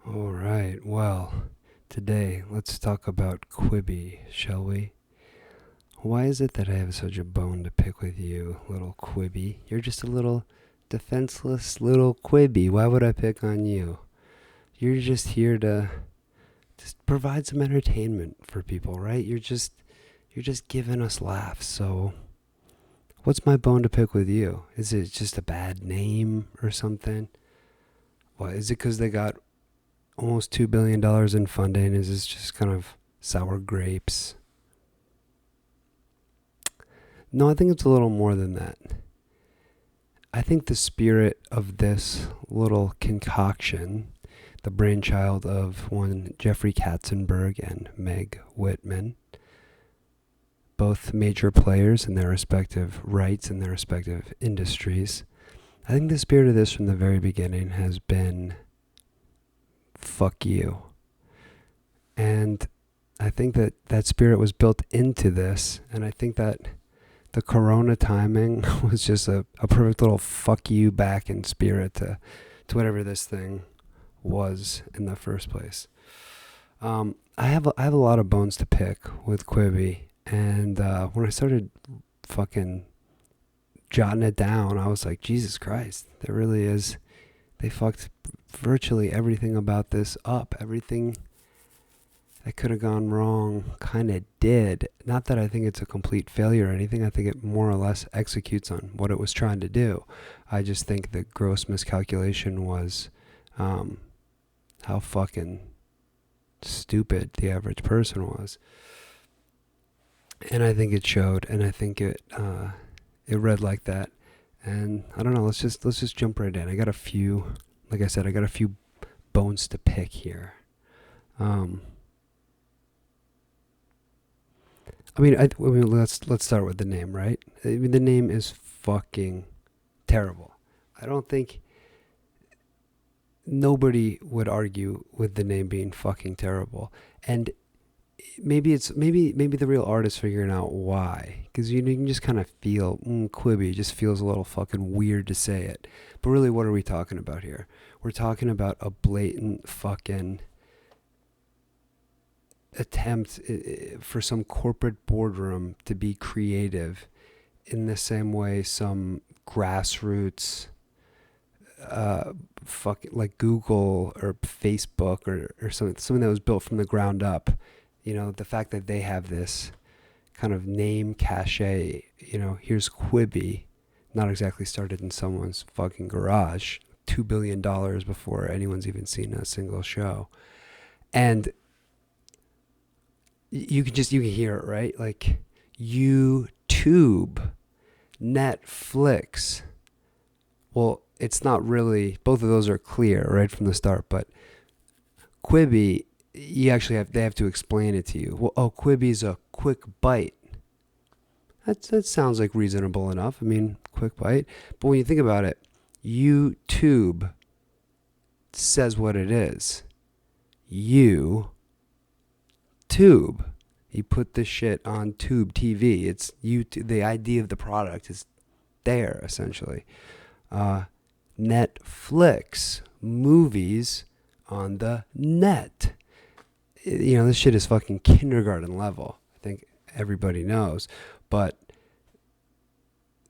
All right, well, today let's talk about Quibi, shall we? Why is it that I have such a bone to pick with you, little Quibi? You're just a little defenseless little Quibi. Why would I pick on you? You're just here to just provide some entertainment for people, right? You're just giving us laughs. So, what's my bone to pick with you? Is it just a bad name or something? What is it because they got almost $2 billion in funding? Is this just kind of sour grapes? No, I think it's a little more than that. I think the spirit of this little concoction, the brainchild of one Jeffrey Katzenberg and Meg Whitman, both major players in their respective rights and their respective industries. I think the spirit of this from the very beginning has been fuck you. And I think that that spirit was built into this, and I think that the corona timing was just a perfect little fuck you back in spirit to whatever this thing was in the first place. I have a lot of bones to pick with Quibi, and when I started fucking jotting it down, I was like, Jesus Christ, there really is. They fucked virtually everything about this up. Everything that could have gone wrong kind of did. Not that I think it's a complete failure or anything. I think it more or less executes on what it was trying to do. I just think the gross miscalculation was how fucking stupid the average person was. And I think it showed, and I think it read like that. And I don't know, let's just jump right in. I got a few, like I said, I got a few bones to pick here. Um, I mean, let's start with the name, right? I mean, the name is fucking terrible. I don't think nobody would argue with the name being fucking terrible. And maybe the real artist figuring out why, because you can just kind of feel Quibi just feels a little fucking weird to say it. But really, what are we talking about here? We're talking about a blatant fucking attempt for some corporate boardroom to be creative in the same way some grassroots like Google or Facebook or something that was built from the ground up. The fact that they have this kind of name cachet, here's Quibi, not exactly started in someone's fucking garage, $2 billion before anyone's even seen a single show. And you can hear it, right? Like YouTube, Netflix. Well, it's not really, both of those are clear right from the start, but Quibi, they have to explain it to you. Well, oh, Quibi's a quick bite. That sounds like reasonable enough. I mean, quick bite. But when you think about it, YouTube says what it is. YouTube. You put this shit on tube TV. It's YouTube. The idea of the product is there, essentially. Netflix. Movies on the net. This shit is fucking kindergarten level. I think everybody knows. But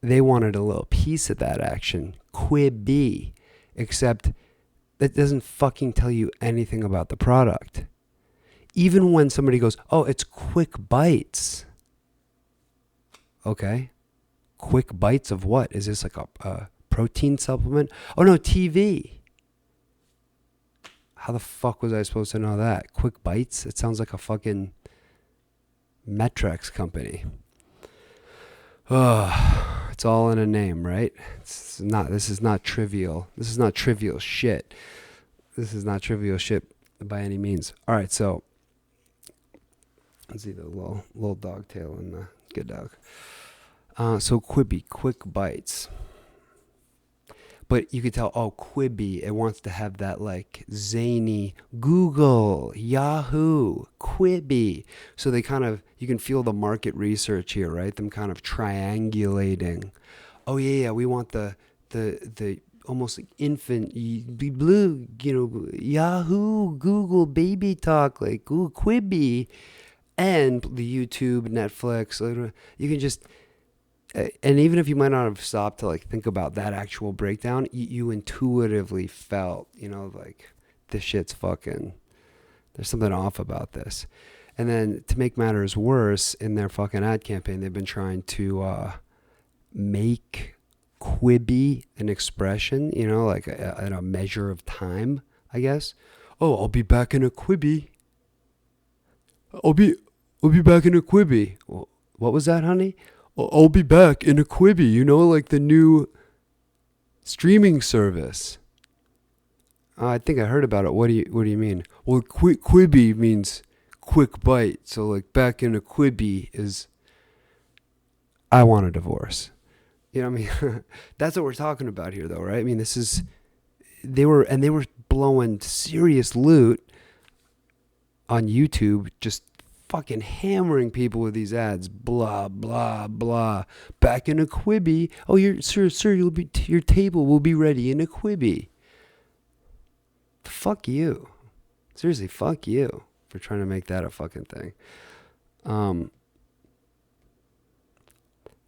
they wanted a little piece of that action. Quibi. Except that doesn't fucking tell you anything about the product. Even when somebody goes, oh, it's quick bites. Okay. Quick bites of what? Is this like a protein supplement? Oh, no, TV. How the fuck was I supposed to know that? Quick bites? It sounds like a fucking Metrex company. It's all in a name, right? This is not trivial. This is not trivial shit. This is not trivial shit by any means. All right, so let's see the little dog tail and the good dog. So Quibi, quick bites. But you could tell, oh, Quibi, it wants to have that like zany Google, Yahoo, Quibi. So they kind of, you can feel the market research here, right? Them kind of triangulating. Oh yeah, we want the almost like infant, blue, Yahoo, Google, Baby Talk, like Google, Quibi, and the YouTube, Netflix. You can just, and even if you might not have stopped to like think about that actual breakdown, you intuitively felt, like this shit's fucking, there's something off about this. And then to make matters worse, in their fucking ad campaign, they've been trying to make Quibi an expression, like a measure of time, I guess. Oh, I'll be back in a Quibi. I'll be back in a Quibi. Well, what was that, honey? I'll be back in a Quibi, like the new streaming service. I think I heard about it. What do you mean? Well, Quibi means quick bite. So like back in a Quibi is I want a divorce. You know what I mean? That's what we're talking about here though, right? I mean, they were blowing serious loot on YouTube, just fucking hammering people with these ads, blah blah blah. Back in a Quibi. Oh, sir, your table will be ready in a Quibi. Fuck you. Seriously, fuck you for trying to make that a fucking thing.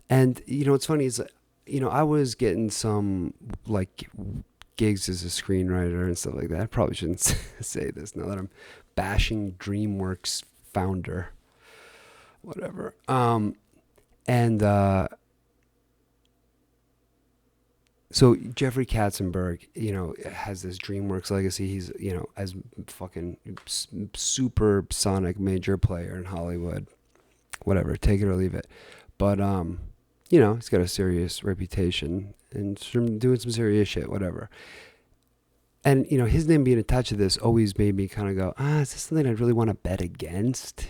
And what's funny is, I was getting some like gigs as a screenwriter and stuff like that. I probably shouldn't say this now that I'm bashing DreamWorks founder, whatever. So Jeffrey Katzenberg, has this DreamWorks legacy. He's, as fucking supersonic major player in Hollywood, whatever, take it or leave it. But, he's got a serious reputation and doing some serious shit, whatever. And, his name being attached to this always made me kind of go, is this something I'd really want to bet against,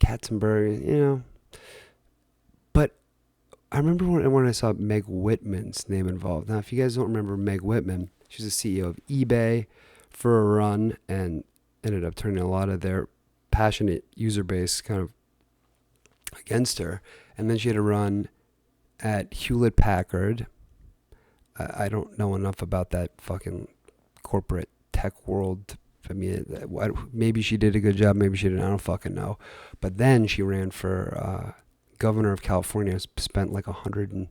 Katzenberg, But I remember when I saw Meg Whitman's name involved. Now, if you guys don't remember Meg Whitman, she's the CEO of eBay for a run and ended up turning a lot of their passionate user base kind of against her. And then she had a run at Hewlett Packard. I don't know enough about that fucking corporate tech world. I mean, maybe she did a good job, maybe she didn't. I don't fucking know. But then she ran for governor of California, spent like $120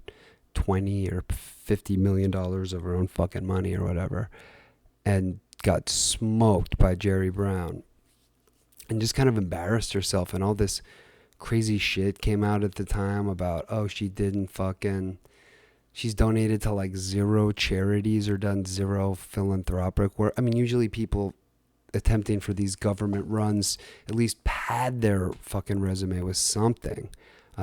or $50 million of her own fucking money or whatever, and got smoked by Jerry Brown, and just kind of embarrassed herself. And all this crazy shit came out at the time about, she's donated to like 0 charities or done 0 philanthropic work. I mean, usually people attempting for these government runs at least pad their fucking resume with something.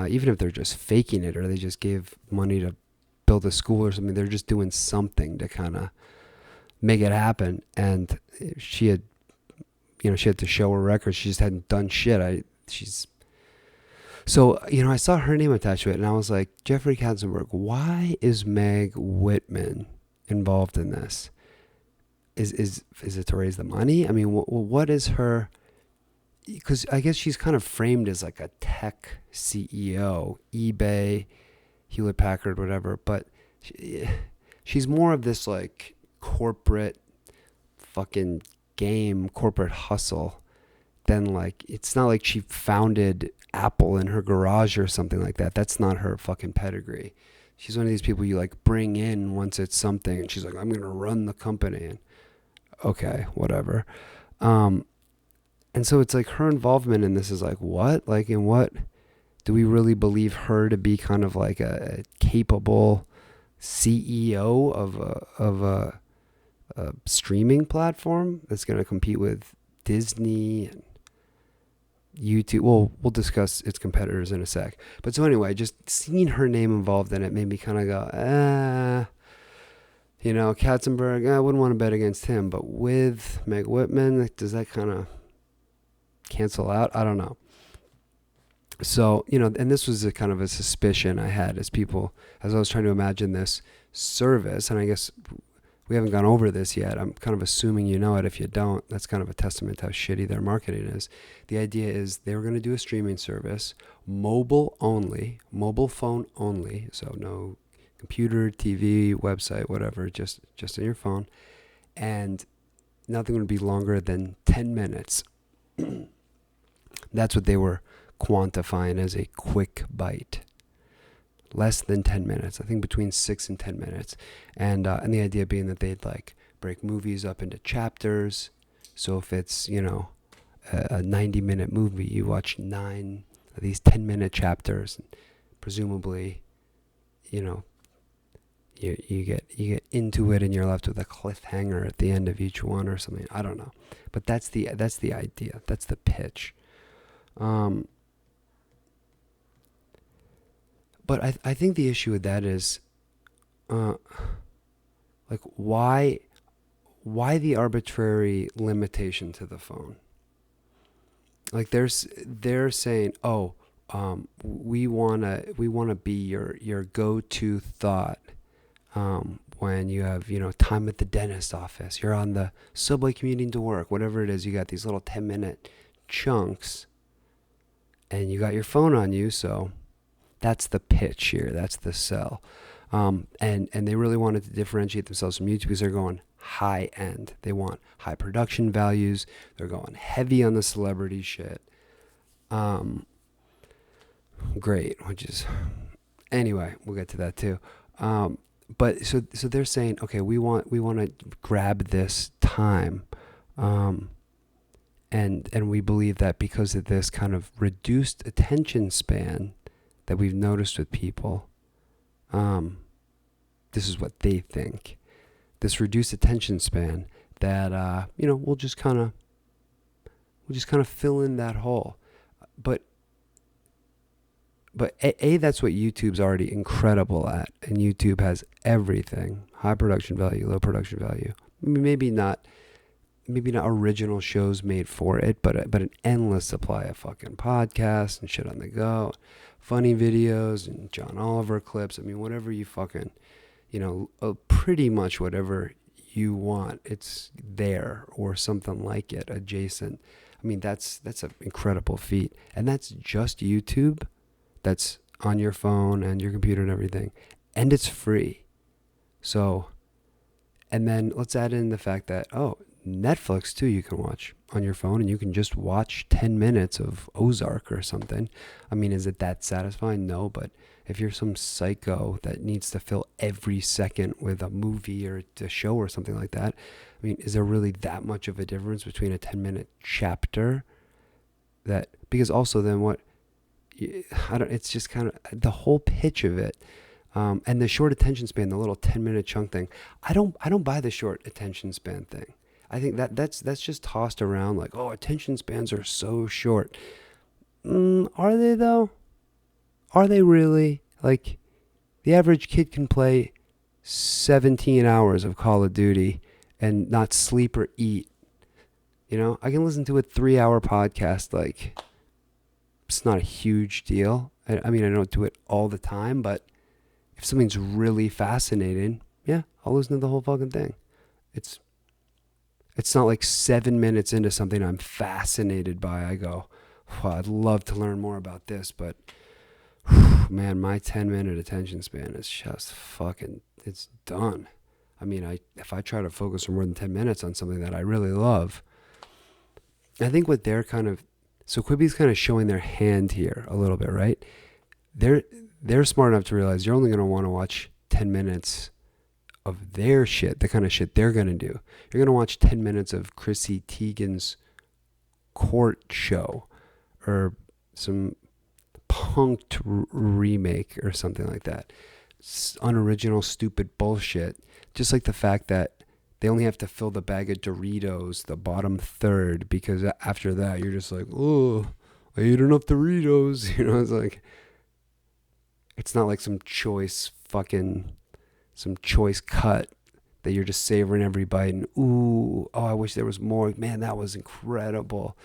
Even if they're just faking it or they just gave money to build a school or something, they're just doing something to kind of make it happen. And she had to show her records. She just hadn't done shit. So, I saw her name attached to it and I was like, Jeffrey Katzenberg, why is Meg Whitman involved in this? Is it to raise the money? I mean, what is her... Because I guess she's kind of framed as like a tech CEO, eBay, Hewlett Packard, whatever. But she's more of this like corporate fucking game, corporate hustle than like, it's not like she founded Apple in her garage or something like that. That's not her fucking pedigree. She's one of these people you like bring in once it's something and she's like, I'm going to run the company. And okay, whatever. And so it's like her involvement in this is like, what? Like, in what do we really believe her to be kind of like a capable CEO of a streaming platform that's going to compete with Disney and YouTube? Well, we'll discuss its competitors in a sec. But so anyway, just seeing her name involved in it made me kind of go, Katzenberg, I wouldn't want to bet against him. But with Meg Whitman, does that kind of cancel out? I don't know. So, and this was a kind of a suspicion I had as I was trying to imagine this service, and I guess we haven't gone over this yet. I'm kind of assuming you know it. If you don't, that's kind of a testament to how shitty their marketing is. The idea is they were going to do a streaming service, mobile phone only, so no computer, TV, website, whatever, just on your phone, and nothing would be longer than 10 minutes. That's what they were quantifying as a quick bite. Less than 10 minutes. I think between 6 and 10 minutes. And the idea being that they'd like break movies up into chapters. So if it's, a 90-minute movie, you watch 9 of these 10-minute chapters. Presumably, you get into it and you're left with a cliffhanger at the end of each one or something. I don't know. But that's the idea. That's the pitch. But I think the issue with that is, like, why the arbitrary limitation to the phone? Like, they're saying, oh, we wanna be your go-to thought, when you have time at the dentist office, you're on the subway commuting to work, whatever it is. You got these little 10-minute chunks, and you got your phone on you, so. That's the pitch here. That's the sell. And they really wanted to differentiate themselves from YouTube because they're going high end. They want high production values. They're going heavy on the celebrity shit. Great, which is, anyway, we'll get to that too. But so they're saying, okay, we want to grab this time. And we believe that because of this kind of reduced attention span that we've noticed with people, this is what they think. This reduced attention span that we'll just kind of fill in that hole. But that's what YouTube's already incredible at, and YouTube has everything: high production value, low production value. Maybe not original shows made for it, but an endless supply of fucking podcasts and shit on the go, funny videos and John Oliver clips. I mean, whatever you fucking, pretty much whatever you want, it's there or something like it adjacent. I mean, that's an incredible feat, and that's just YouTube. That's on your phone and your computer and everything, and it's free. So, and then let's add in the fact that Netflix too, you can watch on your phone, and you can just watch 10 minutes of Ozark or something. I mean, is it that satisfying? No, but if you're some psycho that needs to fill every second with a movie or a show or something like that, I mean, is there really that much of a difference between a 10-minute chapter? Because also then what, it's just kind of the whole pitch of it. And the short attention span, the little 10-minute chunk thing. I don't buy the short attention span thing. I think that's just tossed around like, attention spans are so short. Are they though? Are they really? Like, the average kid can play 17 hours of Call of Duty and not sleep or eat. I can listen to a 3-hour podcast. Like, it's not a huge deal. I mean, I don't do it all the time, but if something's really fascinating, yeah, I'll listen to the whole fucking thing. It's not like 7 minutes into something I'm fascinated by, I go, I'd love to learn more about this, but man, my 10-minute attention span is just fucking, it's done. I mean, if I try to focus for more than 10 minutes on something that I really love, I think what they're so Quibi's kind of showing their hand here a little bit, right? They're smart enough to realize you're only going to want to watch 10 minutes of their shit, the kind of shit they're going to do. You're going to watch 10 minutes of Chrissy Teigen's court show or some punked remake or something like that. Unoriginal, stupid bullshit. Just like the fact that they only have to fill the bag of Doritos, the bottom third, because after that, you're just like, I ate enough Doritos. It's like, it's not like some choice cut that you're just savoring every bite and, I wish there was more. Man, that was incredible.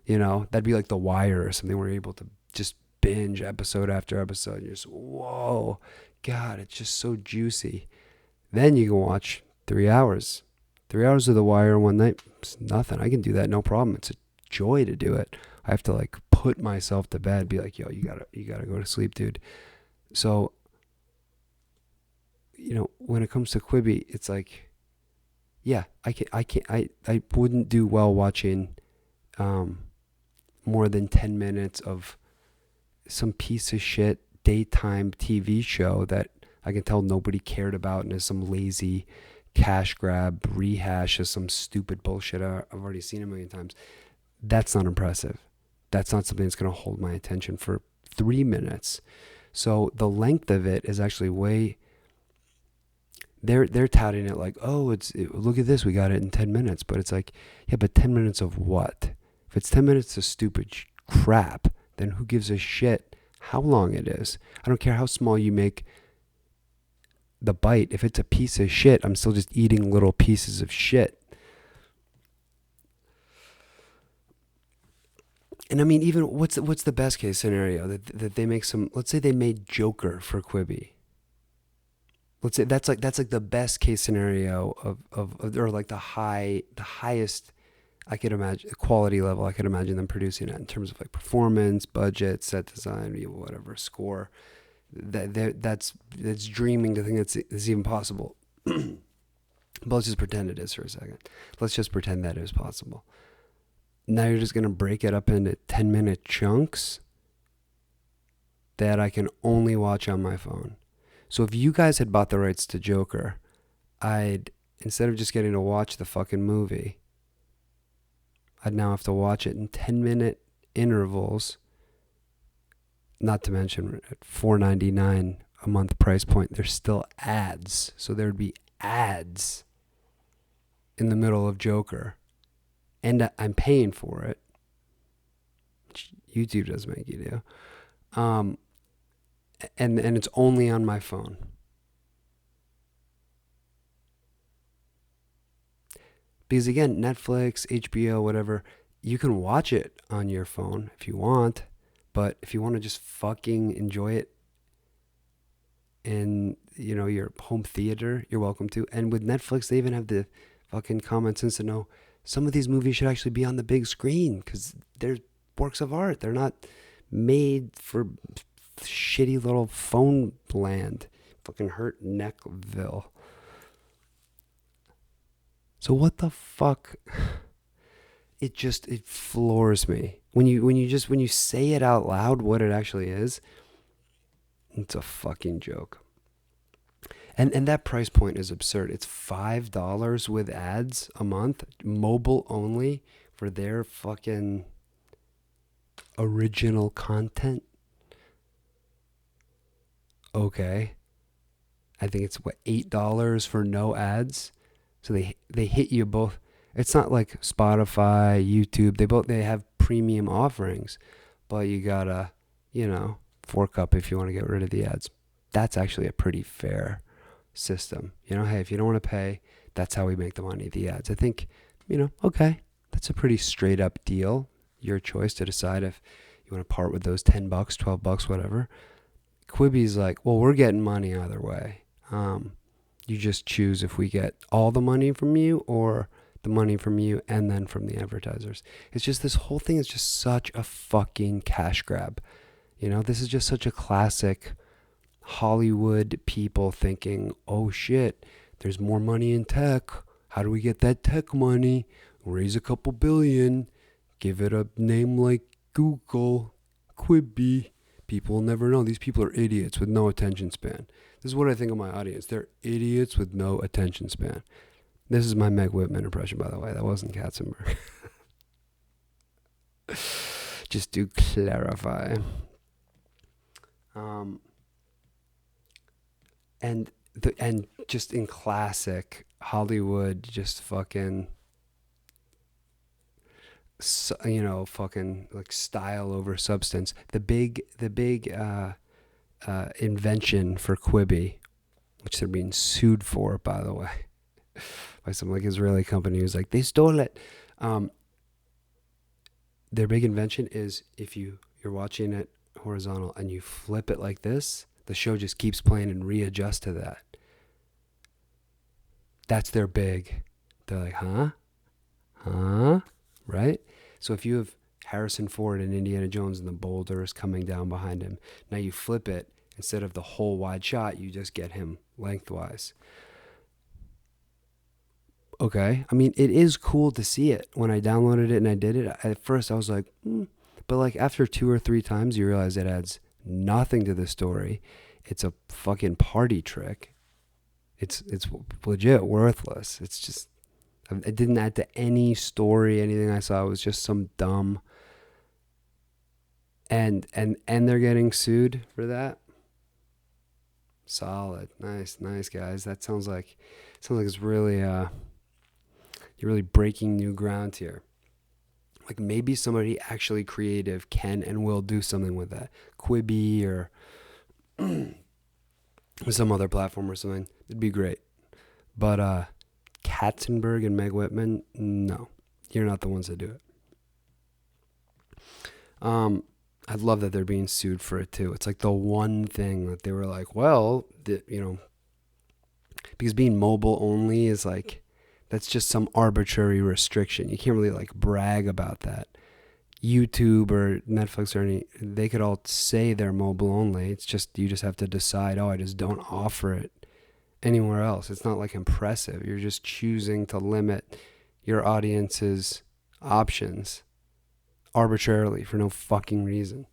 That'd be like The Wire or something where you're able to just binge episode after episode. You're just, whoa, God, it's just so juicy. Then you can watch 3 hours. 3 hours of The Wire in one night, it's nothing. I can do that, no problem. It's a joy to do it. I have to like put myself to bed, be like, yo, you gotta go to sleep, dude. So when it comes to Quibi, it's like, yeah, I wouldn't do well watching more than 10 minutes of some piece of shit daytime TV show that I can tell nobody cared about and is some lazy cash grab rehash of some stupid bullshit I've already seen a million times. That's not impressive. That's not something that's going to hold my attention for 3 minutes. So the length of it is actually way. They're touting it like, oh, look at this, we got it in 10 minutes. But it's like, yeah, but 10 minutes of what? If it's 10 minutes of stupid crap, then who gives a shit how long it is? I don't care how small you make the bite. If it's a piece of shit, I'm still just eating little pieces of shit. And I mean, even what's the best case scenario that they make some? Let's say they made Joker for Quibi. Let's say that's like the best case scenario of or like the highest I could imagine quality level I could imagine them producing it in terms of like performance, budget, set design, whatever, score. That's dreaming to think it's even possible. But let's just pretend it is for a second. Let's just pretend that it is possible. Now you're just going to break it up into 10-minute chunks that I can only watch on my phone. So if you guys had bought the rights to Joker, I'd, instead of just getting to watch the fucking movie, I'd now have to watch it in 10-minute intervals. Not to mention at $4.99 a month price point, there's still ads. So there would be ads in the middle of Joker. And I'm paying for it. YouTube does make you do. And it's only on my phone. Because again, Netflix, HBO, whatever, you can watch it on your phone if you want. But if you want to just fucking enjoy it in, your home theater, you're welcome to. And with Netflix, they even have the fucking common sense to know some of these movies should actually be on the big screen because they're works of art. They're not made for shitty little phone land. Fucking hurt Neckville. So what the fuck? It floors me. When you say it out loud what it actually is, it's a fucking joke. And that price point is absurd. It's $5 with ads a month, mobile only, for their fucking original content. Okay. I think it's $8 for no ads. So they hit you both. It's not like Spotify, YouTube. They have premium offerings, but you gotta, fork up if you want to get rid of the ads. That's actually a pretty fair system. Hey, if you don't want to pay, that's how we make the money, the ads. I think, okay, that's a pretty straight up deal. Your choice to decide if you want to part with those $10, $12, whatever. Quibi's like, well, we're getting money either way. You just choose if we get all the money from you or the money from you and then from the advertisers. It's just, this whole thing is just such a fucking cash grab. This is just such a classic Hollywood people thinking, oh shit, there's more money in tech. How do we get that tech money? Raise a couple billion, give it a name like Google, Quibi. People will never know. These people are idiots with no attention span. This is what I think of my audience. They're idiots with no attention span. This is my Meg Whitman impression, by the way. That wasn't Katzenberg. Just to clarify. And just in classic Hollywood, just fucking, fucking like style over substance. The big invention for Quibi, which they're being sued for, by the way, by some like Israeli company who's like, they stole it. Their big invention is if you're watching it horizontal and you flip it like this, the show just keeps playing and readjusts to that. That's their big. They're like, huh? Right? So if you have Harrison Ford and Indiana Jones and the boulders coming down behind him, now you flip it Instead of the whole wide shot, you just get him lengthwise. Okay. I mean, it is cool to see it. When I downloaded it and I did it, at first I was like, but like after 2 or 3 times, you realize it adds nothing to the story. It's a fucking party trick. It's legit worthless. It's just, it didn't add to any story. Anything I saw was just some dumb. And they're getting sued for that. Solid. Nice guys. That sounds like it's really you're really breaking new ground here. Like maybe somebody actually creative can and will do something with that. Quibi or some other platform or something. It'd be great. But Katzenberg and Meg Whitman, no. You're not the ones that do it. I love that they're being sued for it too. It's like the one thing that they were like, well, because being mobile only is like, that's just some arbitrary restriction. You can't really like brag about that. YouTube or Netflix or they could all say they're mobile only. It's just, you just have to decide, I just don't offer it anywhere else. It's not like impressive. You're just choosing to limit your audience's options arbitrarily for no fucking reason.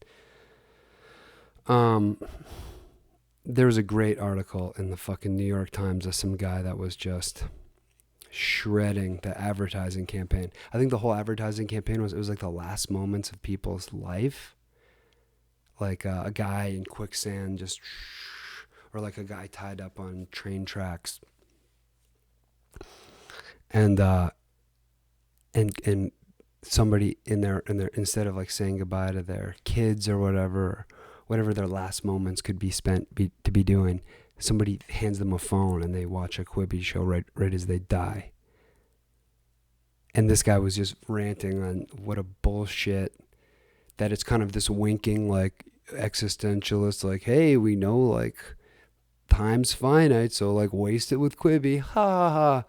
There was a great article in the fucking New York Times of some guy that was just shredding the advertising campaign. I think the whole advertising campaign was like the last moments of people's life. Like a guy in quicksand just, or like a guy tied up on train tracks. And somebody in their instead of like saying goodbye to their kids or whatever their last moments could be spent to be doing, somebody hands them a phone and they watch a Quibi show right as they die. And this guy was just ranting on what a bullshit, that it's kind of this winking like existentialist, like, hey, we know like time's finite, so like waste it with Quibi, ha ha ha.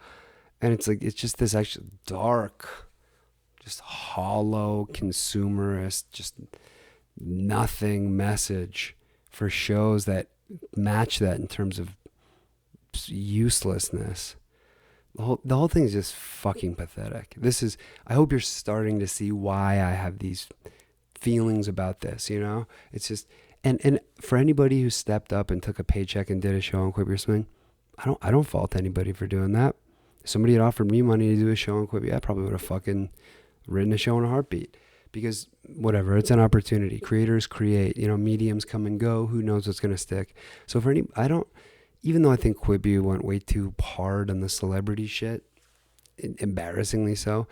And it's like, it's just this actually dark, just hollow, consumerist, just nothing message for shows that match that in terms of uselessness. The whole thing is just fucking pathetic. I hope you're starting to see why I have these feelings about this, It's just, and for anybody who stepped up and took a paycheck and did a show on Quibi or something, I don't fault anybody for doing that. If somebody had offered me money to do a show on Quibi, I probably would have fucking written a show in a heartbeat. Because whatever, it's an opportunity. Creators create, mediums come and go. Who knows what's going to stick? So even though I think Quibi went way too hard on the celebrity shit, embarrassingly so,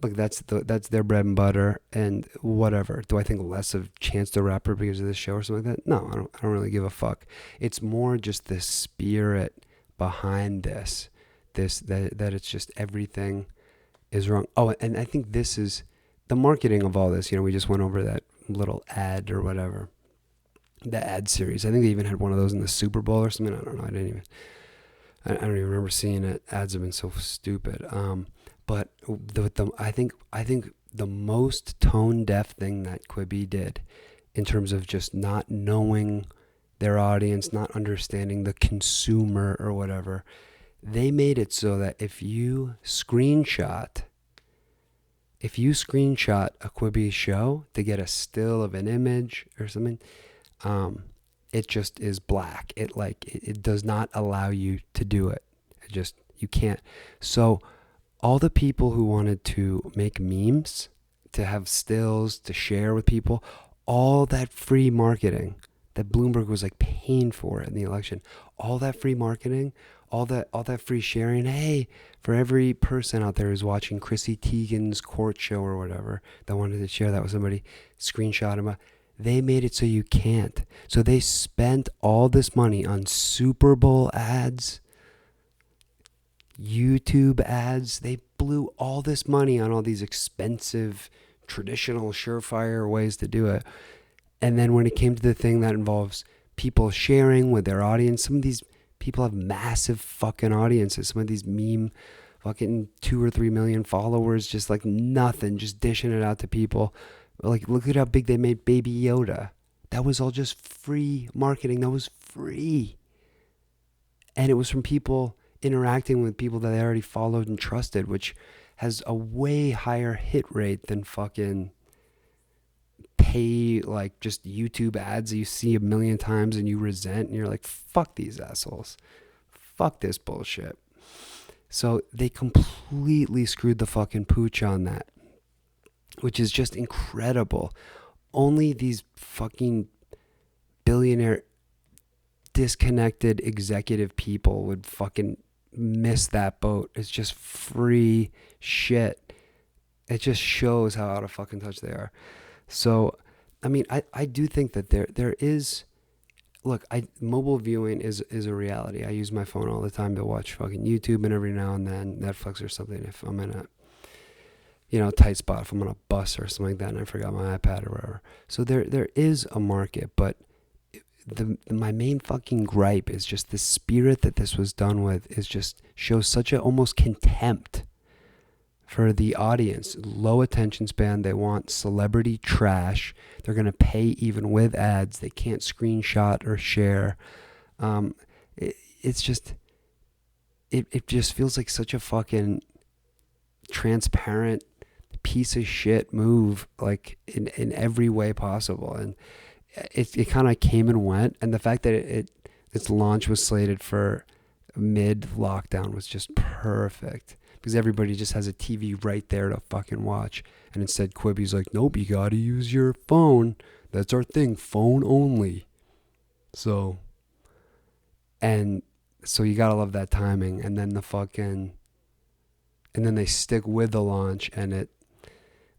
look, that's their bread and butter and whatever. Do I think less of Chance the Rapper because of this show or something like that? No, I don't really give a fuck. It's more just the spirit behind this that it's just everything is wrong. Oh, and I think this is the marketing of all this. We just went over that little ad or whatever, the ad series. I think they even had one of those in the Super Bowl or something. I don't know. I don't even remember seeing it. Ads have been so stupid. But I think the most tone deaf thing that Quibi did in terms of just not knowing their audience, not understanding the consumer or whatever, they made it so that if you screenshot a Quibi show to get a still of an image or something, it just is black. It does not allow you to do it. You can't. So all the people who wanted to make memes, to have stills, to share with people, all that free marketing that Bloomberg was like paying for in the election, all that free marketing, all that free sharing. Hey, for every person out there who's watching Chrissy Teigen's court show or whatever that wanted to share that with somebody, screenshot them. They made it so you can't. So they spent all this money on Super Bowl ads, YouTube ads. They blew all this money on all these expensive, traditional, surefire ways to do it. And then when it came to the thing that involves people sharing with their audience, some of these people have massive fucking audiences. Some of these meme fucking 2 or 3 million followers, just like nothing, just dishing it out to people. Like, look at how big they made Baby Yoda. That was all just free marketing. That was free. And it was from people interacting with people that they already followed and trusted, which has a way higher hit rate than fucking pay, like just YouTube ads that you see a million times and you resent, and you're like, fuck these assholes. Fuck this bullshit. So they completely screwed the fucking pooch on that, which is just incredible. Only these fucking billionaire disconnected executive people would fucking miss that boat. It's just free shit. It just shows how out of fucking touch they are. So, I mean, I do think that there is, look, mobile viewing is a reality. I use my phone all the time to watch fucking YouTube, and every now and then Netflix or something if I'm in a tight spot, if I'm on a bus or something like that and I forgot my iPad or whatever. So there is a market, but my main fucking gripe is just the spirit that this was done with is just shows such a almost contempt for the audience. Low attention span. They want celebrity trash. They're going to pay even with ads. They can't screenshot or share. It's just, it just feels like such a fucking transparent piece of shit move, like in every way possible. And it kind of came and went. And the fact that its launch was slated for mid-lockdown was just perfect. Because everybody just has a TV right there to fucking watch. And instead Quibi's like, nope, you gotta use your phone. That's our thing, phone only. So you gotta love that timing. And then they stick with the launch, and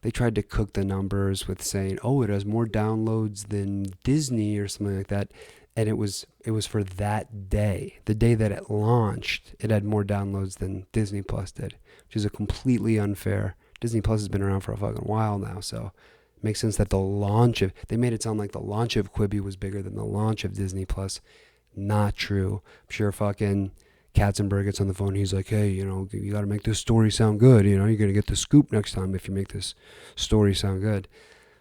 they tried to cook the numbers with saying, oh, it has more downloads than Disney or something like that. And it was for that day. The day that it launched, it had more downloads than Disney Plus did, which is a completely unfair. Disney Plus has been around for a fucking while now, so it makes sense that they made it sound like the launch of Quibi was bigger than the launch of Disney Plus. Not true. I'm sure fucking Katzenberg gets on the phone. He's like, hey, you got to make this story sound good. You're going to get the scoop next time if you make this story sound good.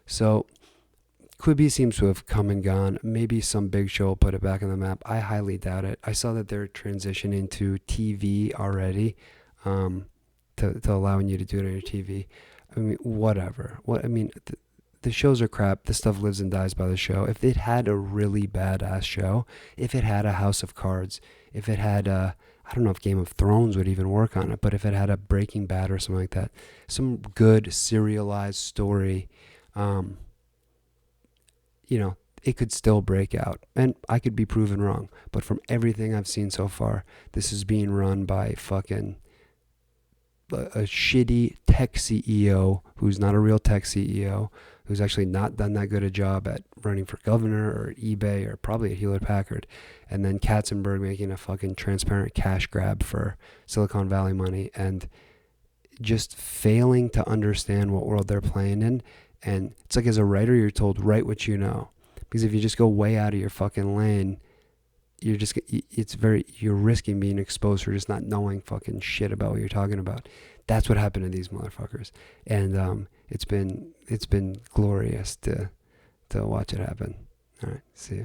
So Quibi seems to have come and gone. Maybe some big show will put it back on the map. I highly doubt it. I saw that they're transitioning to TV already, to allowing you to do it on your TV. I mean, whatever. The shows are crap. This stuff lives and dies by the show. If it had a really badass show, if it had a House of Cards, if it had I don't know if Game of Thrones would even work on it, but if it had a Breaking Bad or something like that, some good serialized story, it could still break out. And I could be proven wrong. But from everything I've seen so far, this is being run by fucking a shitty tech CEO who's not a real tech CEO, who's actually not done that good a job at running for governor or at eBay or probably at Hewlett Packard. And then Katzenberg making a fucking transparent cash grab for Silicon Valley money and just failing to understand what world they're playing in. And it's like, as a writer, you're told, write what you know. Because if you just go way out of your fucking lane, you're risking being exposed for just not knowing fucking shit about what you're talking about. That's what happened to these motherfuckers. And it's been glorious to watch it happen. All right, see ya.